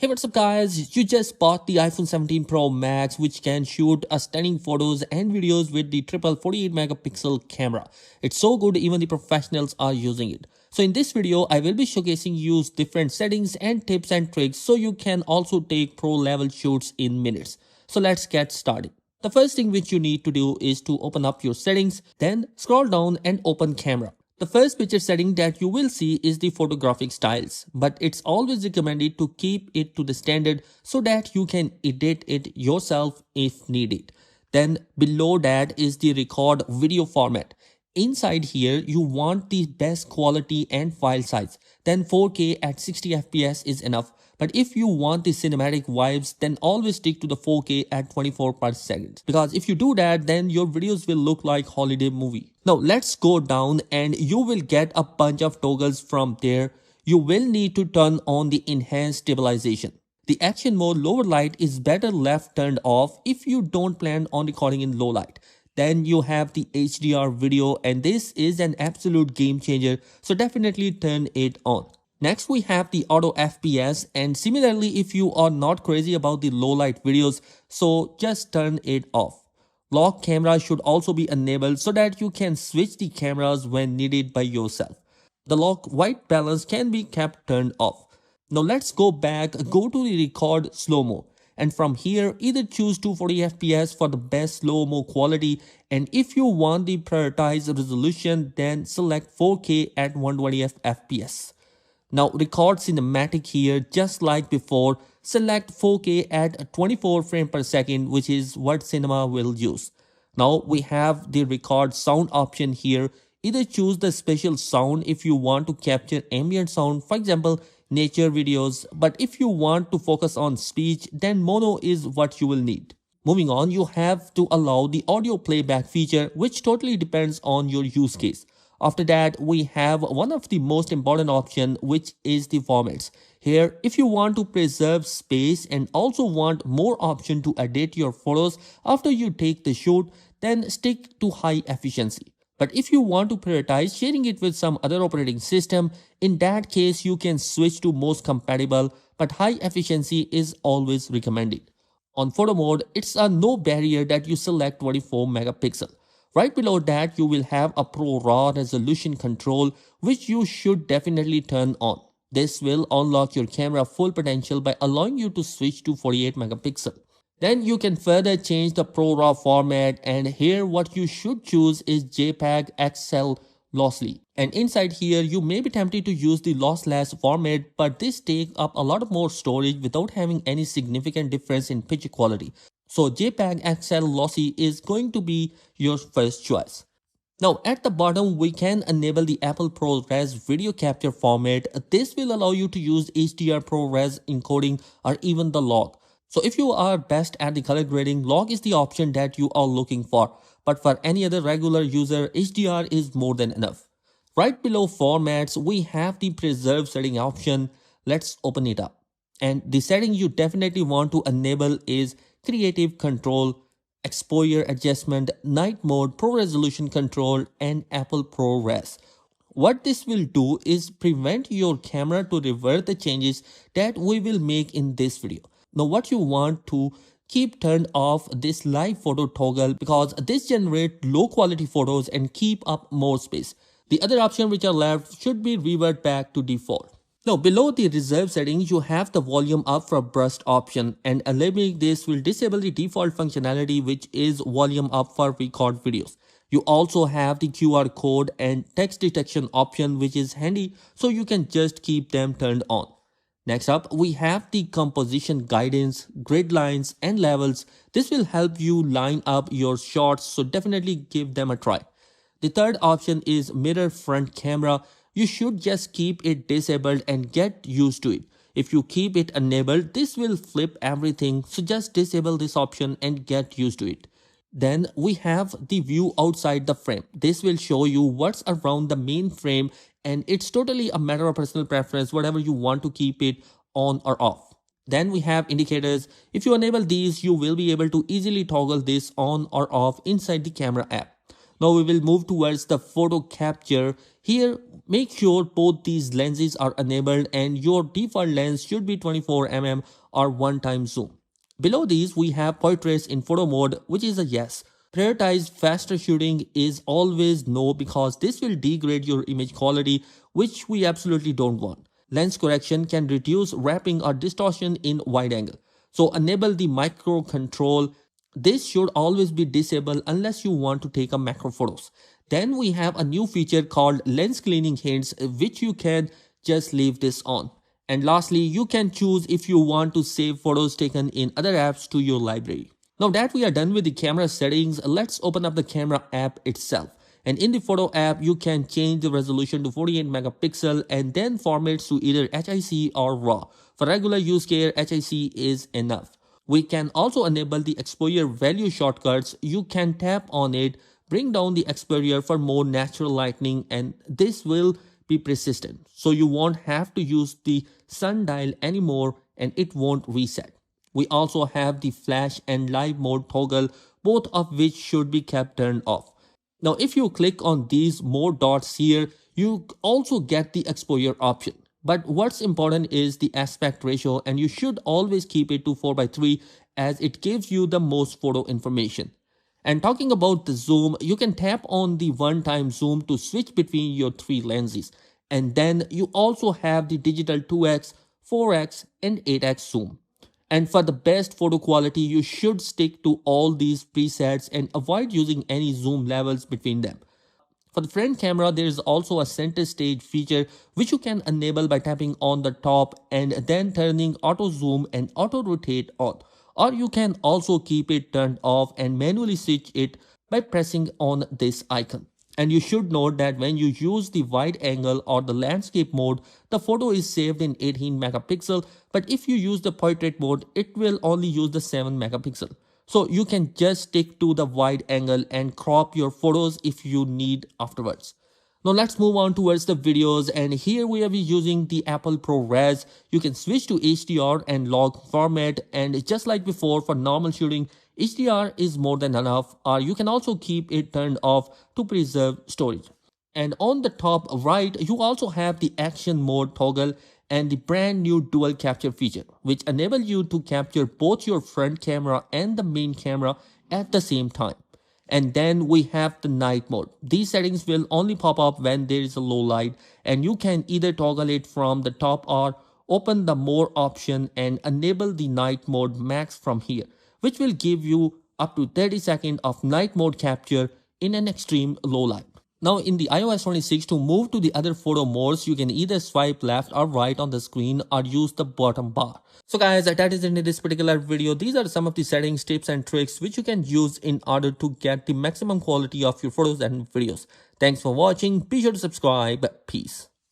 Hey, what's up guys? You just bought the iPhone 17 Pro Max, which can shoot a stunning photos and videos with the triple 48 megapixel camera. It's so good even the professionals are using it. So in this video, I will be showcasing you different settings and tips and tricks so you can also take pro level shoots in minutes. So let's get started. The first thing which you need to do is to open up your settings, then scroll down and open camera. The first picture setting that you will see is the photographic styles, but it's always recommended to keep it to the standard so that you can edit it yourself if needed. Then below that is the record video format. Inside here, you want the best quality and file size. Then 4K at 60 FPS is enough. But if you want the cinematic vibes, then always stick to the 4K at 24 per second. Because if you do that, then your videos will look like holiday movie. Now let's go down and you will get a bunch of toggles from there. You will need to turn on the enhanced stabilization. The action mode lower light is better left turned off if you don't plan on recording in low light. Then you have the HDR video, and this is an absolute game changer, so definitely turn it on. Next we have the auto FPS, and similarly if you are not crazy about the low light videos, so just turn it off. Lock camera should also be enabled so that you can switch the cameras when needed by yourself. The lock white balance can be kept turned off. Now let's go back, go to the record slow-mo. And from here, either choose 240 FPS for the best slow-mo quality, and if you want the prioritized resolution, then select 4K at 120 FPS. Now record cinematic here just like before, select 4K at 24 frames per second, which is what cinema will use. Now we have the record sound option here. Either choose the special sound if you want to capture ambient sound, for example, nature videos, but if you want to focus on speech, then mono is what you will need. Moving on, you have to allow the audio playback feature, which totally depends on your use case. After that, we have one of the most important option, which is the formats. Here, if you want to preserve space and also want more option to edit your photos after you take the shoot, then stick to high efficiency. But if you want to prioritize sharing it with some other operating system, in that case you can switch to most compatible, but high efficiency is always recommended. On photo mode, it's a no barrier that you select 24 megapixel. Right below that you will have a ProRAW resolution control, which you should definitely turn on. This will unlock your camera full potential by allowing you to switch to 48 megapixel. Then you can further change the ProRAW format, and here what you should choose is JPEG XL lossy. And inside here you may be tempted to use the lossless format, but this takes up a lot more storage without having any significant difference in picture quality. So JPEG XL lossy is going to be your first choice. Now at the bottom we can enable the Apple ProRES video capture format. This will allow you to use HDR ProRes encoding or even the log. So if you are best at the color grading, log is the option that you are looking for. But for any other regular user, HDR is more than enough. Right below formats, we have the preserve setting option. Let's open it up. And the setting you definitely want to enable is creative control, exposure adjustment, night mode, pro resolution control, and Apple ProRes. What this will do is prevent your camera to revert the changes that we will make in this video. Now what you want to keep turned off this live photo toggle, because this generates low quality photos and keep up more space. The other option which are left should be revert back to default. Now below the reserve settings you have the volume up for burst option, and enabling this will disable the default functionality, which is volume up for record videos. You also have the QR code and text detection option, which is handy, so you can just keep them turned on. Next up, we have the composition guidance, grid lines and levels. This will help you line up your shots, so definitely give them a try. The third option is mirror front camera. You should just keep it disabled and get used to it. If you keep it enabled, this will flip everything, so just disable this option and get used to it. Then we have the view outside the frame. This will show you what's around the main frame, and it's totally a matter of personal preference, whatever you want to keep it on or off. Then we have indicators. If you enable these, you will be able to easily toggle this on or off inside the camera app. Now we will move towards the photo capture. Here Make sure both these lenses are enabled and your default lens should be 24 mm or one-time zoom. Below these, we have portraits in photo mode, which is a yes. Prioritize faster shooting is always no because this will degrade your image quality, which we absolutely don't want. Lens correction can reduce wrapping or distortion in wide angle. So enable the micro control. This should always be disabled unless you want to take a macro photos. Then we have a new feature called lens cleaning hints, which you can just leave this on. And lastly, you can choose if you want to save photos taken in other apps to your library. Now that we are done with the camera settings, let's open up the camera app itself. And in the photo app, you can change the resolution to 48 megapixel and then formats to either HIC or RAW. For regular use case, HIC is enough. We can also enable the exposure value shortcuts. You can tap on it, bring down the exposure for more natural lighting, and this will be persistent. So you won't have to use the sundial anymore and it won't reset. We also have the flash and live mode toggle, both of which should be kept turned off. Now, if you click on these more dots here, you also get the exposure option. But what's important is the aspect ratio, and you should always keep it to 4:3 as it gives you the most photo information. And talking about the zoom, you can tap on the one-time zoom to switch between your three lenses. And then you also have the digital 2x, 4x, and 8x zoom. And for the best photo quality, you should stick to all these presets and avoid using any zoom levels between them. For the front camera, there is also a center stage feature which you can enable by tapping on the top and then turning auto zoom and auto rotate on. Or you can also keep it turned off and manually switch it by pressing on this icon. And you should note that when you use the wide angle or the landscape mode, the photo is saved in 18 megapixel. But if you use the portrait mode, it will only use the 7 megapixel. So you can just stick to the wide angle and crop your photos if you need afterwards. Now let's move on towards the videos, and here we are using the Apple ProRES. You can switch to HDR and log format, and just like before for normal shooting, HDR is more than enough, or you can also keep it turned off to preserve storage. And on the top right, you also have the action mode toggle and the brand new dual capture feature, which enable you to capture both your front camera and the main camera at the same time. And then we have the night mode. These settings will only pop up when there is a low light, and you can either toggle it from the top or open the more option and enable the night mode max from here, which will give you up to 30 seconds of night mode capture in an extreme low light. Now in the iOS 26, to move to the other photo modes, you can either swipe left or right on the screen or use the bottom bar. So guys, that is it in this particular video. These are some of the settings, tips and tricks which you can use in order to get the maximum quality of your photos and videos. Thanks for watching. Be sure to subscribe. Peace.